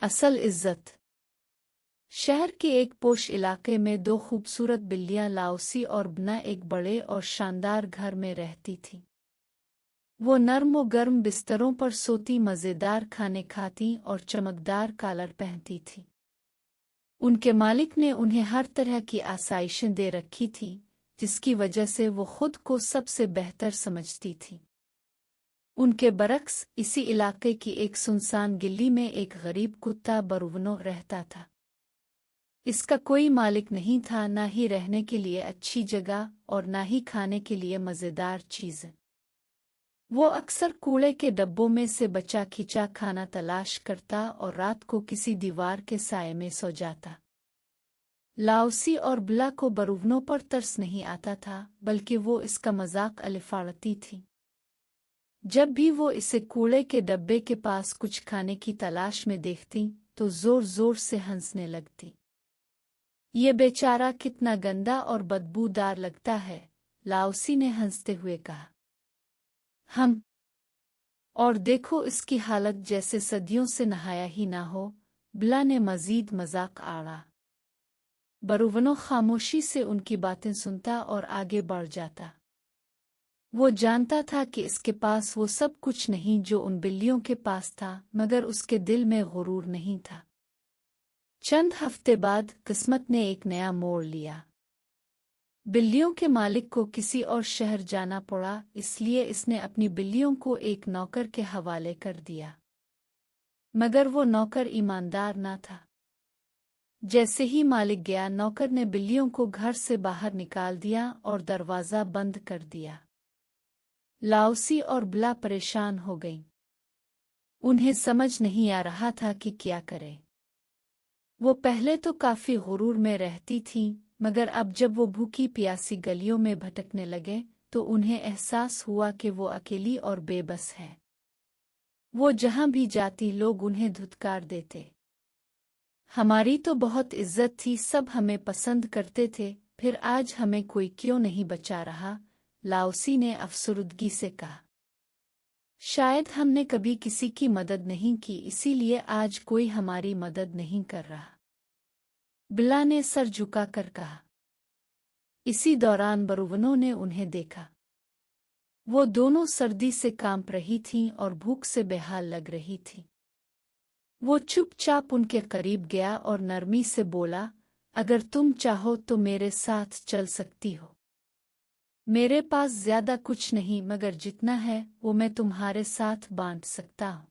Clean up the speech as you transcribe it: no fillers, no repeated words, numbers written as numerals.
اصل عزت۔ شہر کے ایک پوش علاقے میں دو خوبصورت بلیاں لاؤسی اور بنا ایک بڑے اور شاندار گھر میں رہتی تھیں۔ وہ نرم و گرم بستروں پر سوتی، مزیدار کھانے کھاتی اور چمکدار کالر پہنتی تھیں۔ ان کے مالک نے انہیں ہر طرح کی آسائشیں دے رکھی تھیں، جس کی وجہ سے وہ خود کو سب سے بہتر سمجھتی تھیں۔ ان کے برعکس اسی علاقے کی ایک سنسان گلی میں ایک غریب کتا بروونو رہتا تھا۔ اس کا کوئی مالک نہیں تھا، نہ ہی رہنے کے لیے اچھی جگہ اور نہ ہی کھانے کے لیے مزیدار چیزیں۔ وہ اکثر کوڑے کے ڈبوں میں سے بچا کھچا کھانا تلاش کرتا اور رات کو کسی دیوار کے سائے میں سو جاتا۔ لاؤسی اور بلا کو بروونو پر ترس نہیں آتا تھا، بلکہ وہ اس کا مذاق الفاڑتی تھی۔ جب بھی وہ اسے کوڑے کے ڈبے کے پاس کچھ کھانے کی تلاش میں دیکھتی تو زور زور سے ہنسنے لگتی۔ یہ بیچارہ کتنا گندا اور بدبودار لگتا ہے، لاؤسی نے ہنستے ہوئے کہا۔ ہم اور دیکھو اس کی حالت جیسے صدیوں سے نہایا ہی نہ ہو، بلا نے مزید مذاق آڑا۔ بروونو خاموشی سے ان کی باتیں سنتا اور آگے بڑھ جاتا۔ وہ جانتا تھا کہ اس کے پاس وہ سب کچھ نہیں جو ان بلیوں کے پاس تھا، مگر اس کے دل میں غرور نہیں تھا۔ چند ہفتے بعد قسمت نے ایک نیا موڑ لیا۔ بلیوں کے مالک کو کسی اور شہر جانا پڑا، اس لیے اس نے اپنی بلیوں کو ایک نوکر کے حوالے کر دیا۔ مگر وہ نوکر ایماندار نہ تھا۔ جیسے ہی مالک گیا، نوکر نے بلیوں کو گھر سے باہر نکال دیا اور دروازہ بند کر دیا۔ لاؤسی اور بلا پریشان ہو گئیں۔ انہیں سمجھ نہیں آ رہا تھا کہ کیا کرے۔ وہ پہلے تو کافی غرور میں رہتی تھیں، مگر اب جب وہ بھوکی پیاسی گلیوں میں بھٹکنے لگے تو انہیں احساس ہوا کہ وہ اکیلی اور بے بس ہے۔ وہ جہاں بھی جاتی لوگ انہیں دھتکار دیتے۔ ہماری تو بہت عزت تھی، سب ہمیں پسند کرتے تھے، پھر آج ہمیں کوئی کیوں نہیں بچا رہا؟ لاؤسی نے افسردگی سے کہا۔ شاید ہم نے کبھی کسی کی مدد نہیں کی، اسی لیے آج کوئی ہماری مدد نہیں کر رہا، بلا نے سر جھکا کر کہا۔ اسی دوران بروونو نے انہیں دیکھا۔ وہ دونوں سردی سے کانپ رہی تھیں اور بھوک سے بے حال لگ رہی تھیں۔ وہ چپ چاپ ان کے قریب گیا اور نرمی سے بولا، اگر تم چاہو تو میرے ساتھ چل سکتی ہو۔ میرے پاس زیادہ کچھ نہیں، مگر جتنا ہے وہ میں تمہارے ساتھ بانٹ سکتا ہوں۔